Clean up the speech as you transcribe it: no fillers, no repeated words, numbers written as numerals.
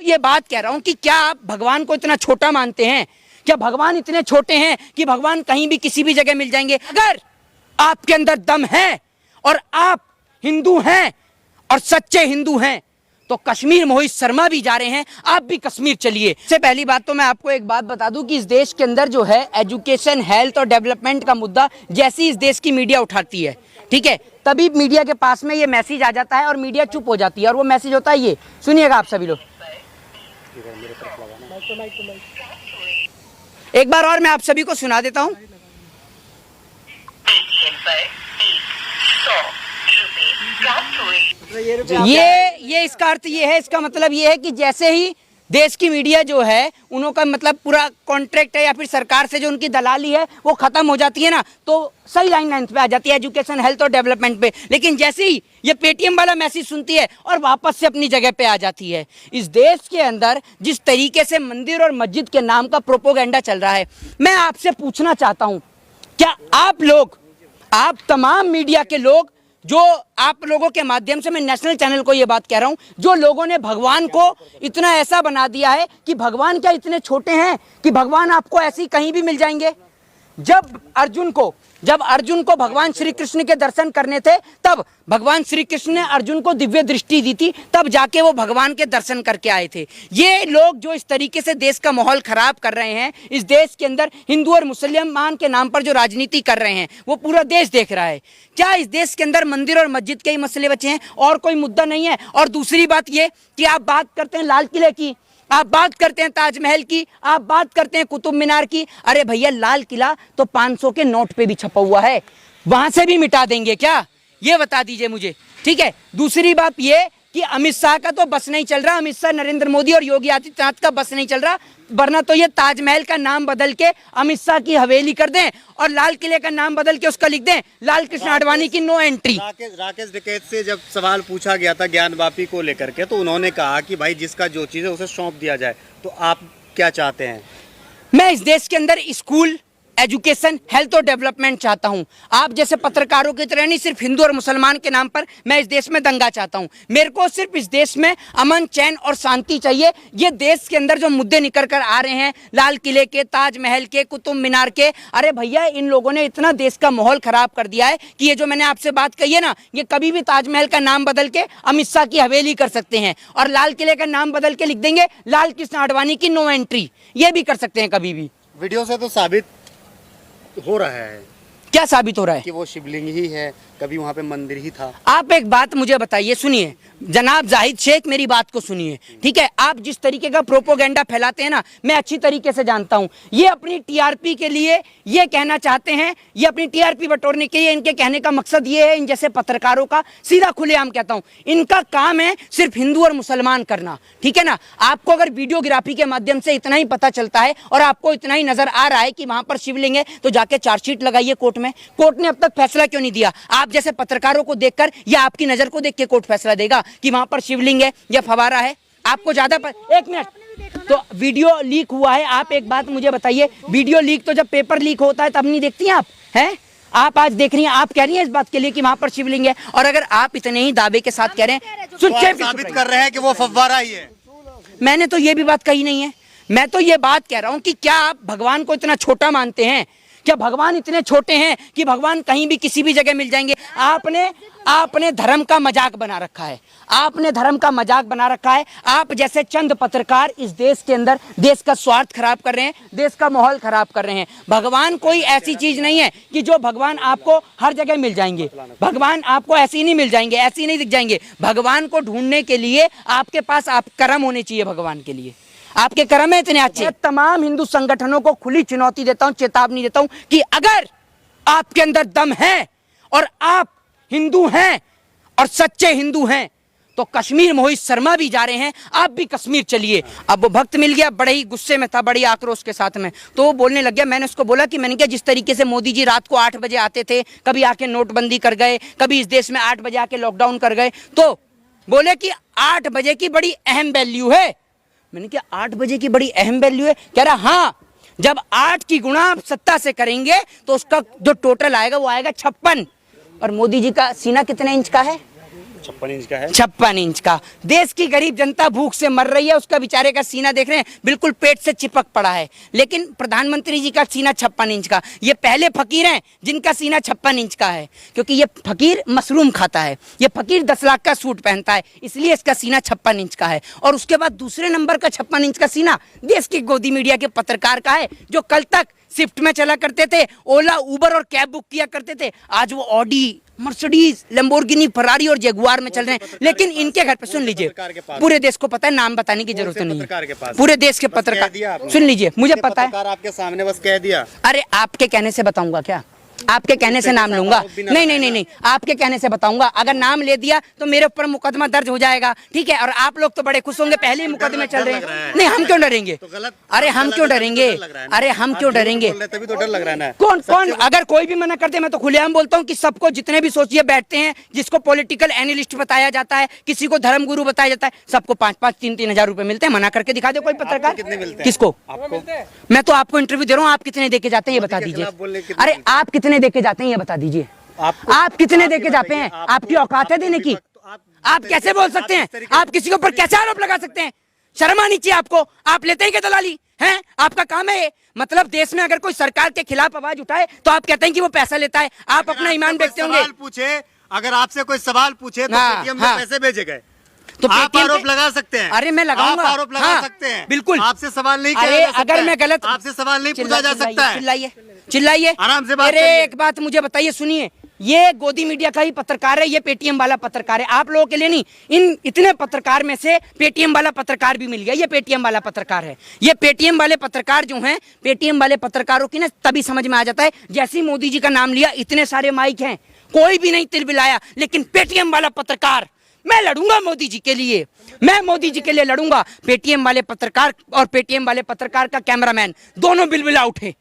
ये बात कह रहा हूं कि क्या आप भगवान को इतना छोटा मानते हैं? क्या भगवान इतने छोटे हैं कि भगवान कहीं भी किसी भी जगह मिल जाएंगे? अगर आपके अंदर दम है और आप हिंदू हैं और सच्चे हिंदू हैं तो कश्मीर मोहित शर्मा भी जा रहे हैं, आप भी कश्मीर चलिए। सबसे पहली बात तो मैं आपको एक बात बता दूं कि इस देश के अंदर जो है एजुकेशन, हेल्थ और डेवलपमेंट का मुद्दा जैसी इस देश की मीडिया उठाती है, ठीक है, तभी मीडिया के पास में ये मैसेज आ जाता है और मीडिया चुप हो जाती है। और वो मैसेज होता है ये, सुनिएगा आप सभी लोग। एक बार और मैं आप सभी को सुना देता हूं। ये इसका अर्थ ये है, इसका मतलब ये है कि जैसे ही देश की मीडिया जो है उनका मतलब पूरा कॉन्ट्रैक्ट है या फिर सरकार से जो उनकी दलाली है वो खत्म हो जाती है ना, तो सही लाइन पे आ जाती है एजुकेशन, हेल्थ और डेवलपमेंट पे। लेकिन जैसे ही ये पेटीएम वाला मैसेज सुनती है और वापस से अपनी जगह पे आ जाती है। इस देश के अंदर जिस तरीके से मंदिर और मस्जिद के नाम का प्रोपोगेंडा चल रहा है, मैं आपसे पूछना चाहता हूं, क्या आप लोग, आप तमाम मीडिया के लोग, जो आप लोगों के माध्यम से मैं नेशनल चैनल को ये बात कह रहा हूं, जो लोगों ने भगवान को इतना ऐसा बना दिया है कि भगवान क्या इतने छोटे हैं कि भगवान आपको ऐसे ही कहीं भी मिल जाएंगे? जब अर्जुन को भगवान श्री कृष्ण के दर्शन करने थे, तब भगवान श्री कृष्ण ने अर्जुन को दिव्य दृष्टि दी थी, तब जाके वो भगवान के दर्शन करके आए थे। ये लोग जो इस तरीके से देश का माहौल खराब कर रहे हैं, इस देश के अंदर हिंदू और मुसलमान के नाम पर जो राजनीति कर रहे हैं, वो पूरा देश देख रहा है। क्या इस देश के अंदर मंदिर और मस्जिद के ही मसले बचे हैं और कोई मुद्दा नहीं है? और दूसरी बात ये कि आप बात करते हैं लाल किले की, आप बात करते हैं ताजमहल की, आप बात करते हैं कुतुब मीनार की। अरे भैया, लाल किला तो 500 के नोट पे भी छपा हुआ है, वहां से भी मिटा देंगे क्या? ये बता दीजिए मुझे, ठीक है। दूसरी बात ये कि अमित शाह का तो बस नहीं चल रहा, अमित शाह, नरेंद्र मोदी और योगी आदित्यनाथ का बस नहीं चल रहा, वरना तो ये ताजमहल का नाम बदल के अमित शाह की हवेली कर दें और लाल किले का नाम बदल के उसका लिख दें लाल कृष्ण आडवाणी की नो एंट्री। राकेश टिकैत से जब सवाल पूछा गया था ज्ञानवापी को लेकर के, तो उन्होंने कहा कि भाई जिसका जो चीज़ है उसे सौंप दिया जाए, तो आप क्या चाहते हैं? मैं इस देश के अंदर स्कूल, एजुकेशन, हेल्थ और डेवलपमेंट चाहता हूं। आप जैसे पत्रकारों की तरह नहीं सिर्फ हिंदू और मुसलमान के नाम पर मैं इस देश में दंगा चाहता हूं। मेरे को सिर्फ इस देश में अमन, चैन और शांति चाहिए। ये देश के अंदर जो मुद्दे निकल कर आ रहे हैं, लाल किले के, ताजमहल के, कुतुब मीनार के, अरे भैया, इन लोगों ने इतना देश का माहौल खराब कर दिया है कि ये जो मैंने आपसे बात कही है ना, ये कभी भी ताजमहल का नाम बदल के अमित शाह की हवेली कर सकते हैं और लाल किले का नाम बदल के लिख देंगे लाल कृष्ण आडवाणी की नो एंट्री। ये भी कर सकते हैं कभी भी। वीडियो से तो साबित हो रहा है। क्या साबित हो रहा है? कि वो शिवलिंग ही है, कभी वहाँ पे मंदिर ही था। आप एक बात मुझे बताइए, सुनिए जनाब जाहिद शेख, मेरी बात को सुनिए, ठीक है। आप जिस तरीके का प्रोपोगेंडा फैलाते हैं ना, मैं अच्छी तरीके से जानता हूं। ये अपनी टीआरपी के लिए ये कहना चाहते हैं, ये अपनी टीआरपी बटोरने के लिए, इनके कहने का मकसद ये है, इन जैसे पत्रकारों का, सीधा खुलेआम कहता हूं, इनका काम है सिर्फ हिंदू और मुसलमान करना, ठीक है ना। आपको अगर वीडियोग्राफी के माध्यम से इतना ही पता चलता है और आपको इतना ही नजर आ रहा है कि वहां पर शिवलिंग है, तो जाके चार्जशीट लगाइए कोर्ट में। कोर्ट ने अब तक फैसला क्यों नहीं दिया? आप जैसे पत्रकारों को देखकर या आपकी नजर को देख के कोर्ट फैसला देगा कि वहां पर शिवलिंग है या फवारा है? आपको ज्यादा एक मिनट, तो वीडियो लीक हुआ है। आप एक बात मुझे बताइए, वीडियो लीक तो जब पेपर लीक होता है तब नहीं देखती हैं आप? हैं आप आज देख रही हैं, आप कह रही हैं इस बात के लिए कि वहां पर शिवलिंग है, और अगर आप इतने ही दावे के साथ कह रहे हैं, साबित कर रहे हैं कि वो फव्वारा ही है। मैंने तो ये भी बात कही नहीं है। मैं तो ये बात कह रहा हूं कि क्या आप भगवान को इतना छोटा मानते हैं? क्या भगवान इतने छोटे हैं कि भगवान कहीं भी किसी भी जगह मिल जाएंगे? आपने धर्म का मजाक बना रखा है, आपने धर्म का मजाक बना रखा है। आप जैसे चंद पत्रकार इस देश के अंदर देश का स्वार्थ खराब कर रहे हैं, देश का माहौल खराब कर रहे हैं। भगवान कोई ऐसी चीज नहीं है कि जो भगवान आपको हर जगह मिल जाएंगे। भगवान आपको ऐसे ही नहीं मिल जाएंगे, ऐसे ही नहीं दिख जाएंगे। भगवान को ढूंढने के लिए आपके पास आप कर्म होने चाहिए। भगवान के लिए आपके कर्म है इतने अच्छे। तमाम हिंदू संगठनों को खुली चुनौती देता हूं, चेतावनी देता हूं कि अगर आपके अंदर दम है और आप हिंदू हैं और सच्चे हिंदू हैं तो कश्मीर मोहित शर्मा भी जा रहे हैं, आप भी कश्मीर चलिए। अब वो भक्त मिल गया, बड़े ही गुस्से में था, बड़ी आक्रोश के साथ में, तो वो बोलने लग गया। मैंने उसको बोला कि मैंने क्या, जिस तरीके से मोदी जी रात को 8 बजे आते थे, कभी आके नोटबंदी कर गए, कभी इस देश में 8 बजे आके लॉकडाउन कर गए, तो बोले कि 8 बजे की बड़ी अहम वैल्यू है। मैंने कहा 8 बजे की बड़ी अहम वैल्यू है? कह रहा हाँ, जब 8 की गुणा आप 7 से करेंगे तो उसका जो टोटल आएगा वो आएगा 56। और मोदी जी का सीना कितने इंच का है? 56 इंच का है। 56 इंच का। देश की गरीब जनता भूख से मर रही है, उसका बेचारे का सीना देख रहे हैं, बिल्कुल पेट से चिपक पड़ा है। लेकिन प्रधानमंत्री जी का सीना 56 इंच का। ये पहले फकीर हैं जिनका सीना 56 इंच का है, क्योंकि ये फकीर मशरूम खाता है। ये फकीर 10 लाख का सूट पहनता है, इसलिए इसका सीना 56 इंच का है। और उसके बाद दूसरे नंबर का 56 इंच का सीना देश के गोदी मीडिया के पत्रकार का है, जो कल तक स्विफ्ट में चला करते थे, ओला, उबर और कैब बुक किया करते थे। आज वो ऑडी, मर्सिडीज, लैम्बोर्गिनी, फरारी और जगुआर में चल रहे हैं। लेकिन इनके घर पे, सुन लीजिए, पूरे देश को पता है, नाम बताने की जरूरत नहीं है, पूरे देश के पत्रकार, सुन लीजिए, मुझे पता है। आपके सामने बस कह दिया। अरे आपके कहने से बताऊंगा क्या? आपके कहने से नाम लूंगा? नहीं नहीं नहीं नहीं, आपके कहने से बताऊंगा। अगर नाम ले दिया तो मेरे ऊपर मुकदमा दर्ज हो जाएगा, ठीक है? और आप लोग तो बड़े खुश होंगे, पहले ही मुकदमे चल रहे हैं। नहीं, हम क्यों डरेंगे? अरे हम क्यों डरेंगे? अरे हम क्यों डरेंगे? तभी तो डर लग रहा है ना। कौन कौन अगर कोई भी मना कर दे, मैं तो खुलेआम बोलता हूँ कि सबको, जितने भी सोचिए बैठते हैं, जिसको पॉलिटिकल एनालिस्ट बताया जाता है, किसी को धर्मगुरु बताया जाता है, सबको 5-5, 3-3 हजार रुपए मिलते हैं। मना करके दिखा दे कोई पत्रकार। कितने मिलते हैं? किसको? आपको? मैं तो आपको इंटरव्यू दे रहा हूँ, आप कितने देके जाते हैं ये बता दीजिए। अरे आप कितने देके जाते हैं ये बता दीजिए। आप कितने देके जाते हैं? आपकी औकात है देने की? आप कैसे बोल सकते हैं? आप किसी के ऊपर कैसे आरोप लगा सकते हैं? शर्म आनी चाहिए आपको। आप लेते हैं क्या दलाली? हैं? आपका काम है ये? मतलब देश में अगर कोई सरकार के खिलाफ आवाज उठाए तो आप कहते हैं कि वो पैसा लेता है। आप अपना ईमान बेचते होंगे। पूछे, अगर आपसे कोई सवाल पूछे तो पेटीएम में पैसे भेजे गए तो आप आरोप लगा सकते हैं। अरे मैं लगाऊंगा, आप आरोप लगा सकते हैं, बिल्कुल। आपसे सवाल नहीं किया अरे जा सकता अगर है। मैं गलत, आपसे सवाल नहीं पूछा जा सकता है। चिल्लाइए, चिल्लाइए, आराम से बात अरे करिए। एक बात मुझे बताइए, सुनिए, ये गोदी मीडिया का ही पत्रकार है, ये पेटीएम वाला पत्रकार है। आप लोगों के लिए नहीं, इन इतने पत्रकार में से पेटीएम वाला पत्रकार भी मिल गया। ये पेटीएम वाला पत्रकार है। ये पेटीएम वाले पत्रकार जो हैं, पेटीएम वाले पत्रकारों की ना तभी समझ में आ जाता है, जैसे ही मोदी जी का नाम लिया, इतने सारे माइक हैं, कोई भी नहीं तिलबिलाया। लेकिन पेटीएम वाला पत्रकार, मैं लड़ूंगा मोदी जी के लिए, मैं मोदी जी के लिए लड़ूंगा। पेटीएम वाले पत्रकार और पेटीएम वाले पत्रकार का कैमरामैन दोनों बिलबिला उठे।